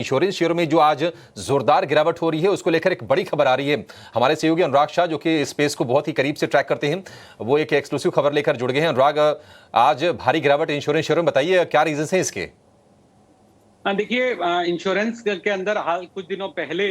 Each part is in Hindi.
इंश्योरेंस शेयरों में जो आज जोरदार गिरावट हो रही है उसको लेकर एक बड़ी खबर आ रही है। हमारे सहयोगी अनुराग शाह जो कि स्पेस को बहुत ही करीब से ट्रैक करते हैं, वो एक एक्सक्लूसिव खबर लेकर जुड़ गए हैं। अनुराग, आज भारी गिरावट इंश्योरेंस शेयरों में, बताइए क्या रीजन है इसके? देखिए, इंश्योरेंस के अंदर हाल कुछ दिनों पहले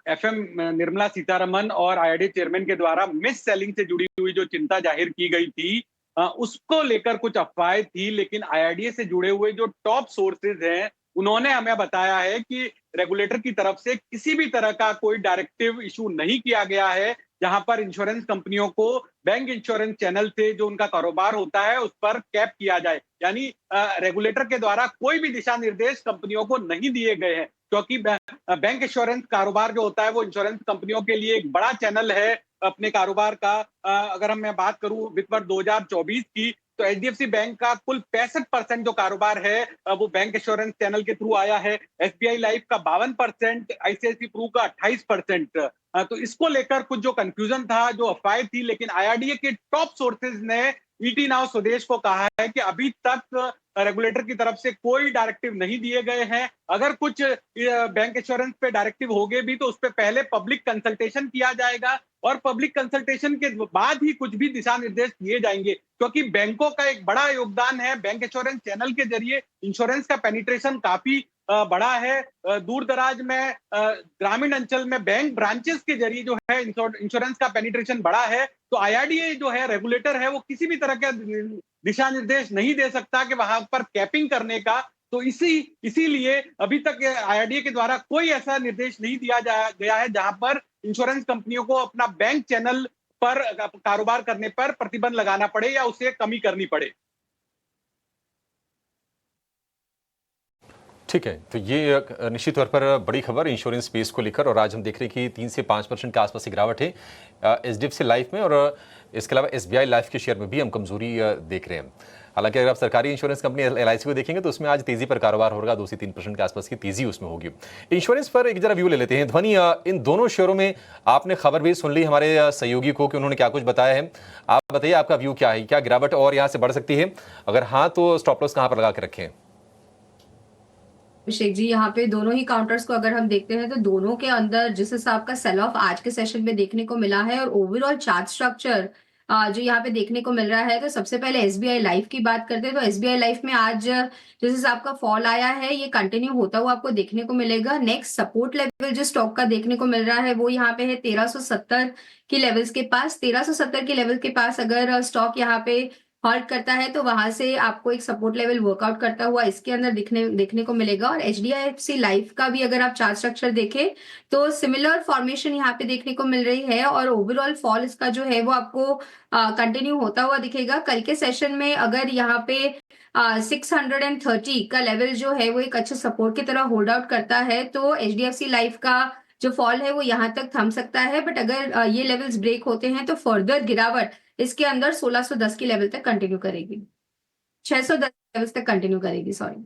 एफएम निर्मला सीतारमन और आईआरडीए चेयरमैन के द्वारा मिस सेलिंग से जुड़ी हुई जो चिंता जाहिर की गई थी, उसको लेकर कुछ अफवाहें थी। लेकिन आईआरडीए से जुड़े हुए जो टॉप सोर्सेज हैं, उन्होंने हमें बताया है कि रेगुलेटर की तरफ से किसी भी तरह का कोई डायरेक्टिव इशू नहीं किया गया है, जहां पर इंश्योरेंस कंपनियों को बैंक इंश्योरेंस चैनल से जो उनका कारोबार होता है उस पर कैप किया जाए। यानी रेगुलेटर के द्वारा कोई भी दिशा निर्देश कंपनियों को नहीं दिए गए हैं, क्योंकि बैंक इंश्योरेंस कारोबार जो होता है वो इंश्योरेंस कंपनियों के लिए एक बड़ा चैनल है अपने कारोबार का। अगर मैं बात करूं वित्त वर्ष 2024 की, तो एचडीएफसी बैंक का कुल 65% जो कारोबार है वो बैंक इंश्योरेंस चैनल के थ्रू आया है। एसबीआई लाइफ का 52%, आईसीआईसी प्रू का 28%। तो इसको लेकर कुछ जो कंफ्यूजन था, जो अफवाहें थी, लेकिन आईआरडीए के टॉप सोर्सेज ने ईटी नाउ स्वदेश को कहा है कि अभी तक रेगुलेटर की तरफ से कोई डायरेक्टिव नहीं दिए गए हैं। अगर कुछ बैंक इंश्योरेंस पे डायरेक्टिव हो गए भी तो उस पर पहले पब्लिक कंसल्टेशन किया जाएगा और पब्लिक कंसल्टेशन के बाद ही कुछ भी दिशा निर्देश दिए जाएंगे, क्योंकि बैंकों का एक बड़ा योगदान है। बैंक इंश्योरेंस चैनल के जरिए इंश्योरेंस का पेनिट्रेशन काफी बड़ा है। दूर दराज में ग्रामीण अंचल में बैंक ब्रांचेस के जरिए जो है इंश्योरेंस का पेनिट्रेशन बड़ा है। तो आईआरडीए जो है रेगुलेटर है, वो किसी भी तरह का दिशा निर्देश नहीं दे सकता कि वहां पर कैपिंग करने का। तो इसीलिए अभी तक आईआरडीए के द्वारा कोई ऐसा निर्देश नहीं दिया गया है जहां पर इंश्योरेंस कंपनियों को अपना बैंक चैनल पर कारोबार करने पर प्रतिबंध लगाना पड़े या उसे कमी करनी पड़े। ठीक है, तो ये निश्चित तौर पर बड़ी खबर इंश्योरेंस स्पेस को लेकर, और आज हम देख रहे हैं कि 3 से 5% के आसपास की गिरावट है एचडीएफसी लाइफ में, और इसके अलावा एसबीआई लाइफ के शेयर में भी हम कमजोरी देख रहे हैं। हालांकि अगर आप सरकारी इंश्योरेंस कंपनी एलआईसी को देखेंगे तो उसमें आज तेजी पर कारोबार होगा, 2 से 3% के आसपास की तेजी उसमें होगी। इंश्योरेंस पर एक जरा व्यू ले लेते हैं। ध्वनि, इन दोनों शेयरों में आपने खबर भी सुन ली हमारे सहयोगी को कि उन्होंने क्या कुछ बताया है। आप बताइए, आपका व्यू क्या है? क्या गिरावट और यहाँ से बढ़ सकती है? अगर हाँ तो स्टॉप लॉस कहाँ पर लगा के रखें? अभिषेक जी, यहाँ पे दोनों ही काउंटर्स को अगर हम देखते हैं तो दोनों के अंदर जिस हिसाब का सेल ऑफ आज के सेशन में देखने को मिला है और ओवरऑल चार्ट स्ट्रक्चर जो यहाँ पे देखने को मिल रहा है, तो सबसे पहले एसबीआई लाइफ की बात करते हैं। तो एसबीआई लाइफ में आज जिस हिसाब का फॉल आया है ये कंटिन्यू होता हुआ आपको देखने को मिलेगा। नेक्स्ट सपोर्ट लेवल जो स्टॉक का देखने को मिल रहा है वो यहाँ पे है 1370 की लेवल्स के पास। 1370 के लेवल के पास अगर स्टॉक यहाँ पे हॉल्ट करता है तो वहां से आपको एक सपोर्ट लेवल वर्कआउट करता हुआ इसके अंदर देखने को मिलेगा। और एचडीएफसी लाइफ का भी अगर आप चार्ट स्ट्रक्चर देखें तो सिमिलर फॉर्मेशन यहाँ पे देखने को मिल रही है और ओवरऑल फॉल इसका जो है वो आपको कंटिन्यू होता हुआ दिखेगा। कल के सेशन में अगर यहाँ पे 630 का लेवल जो है वो एक अच्छे सपोर्ट की तरह होल्ड आउट करता है तो एचडीएफसी लाइफ का जो फॉल है वो यहाँ तक थम सकता है। बट अगर ये लेवल्स ब्रेक होते हैं तो फर्दर गिरावट इसके अंदर 1610 की लेवल तक कंटिन्यू करेगी, 610 लेवल्स तक कंटिन्यू करेगी, सॉरी।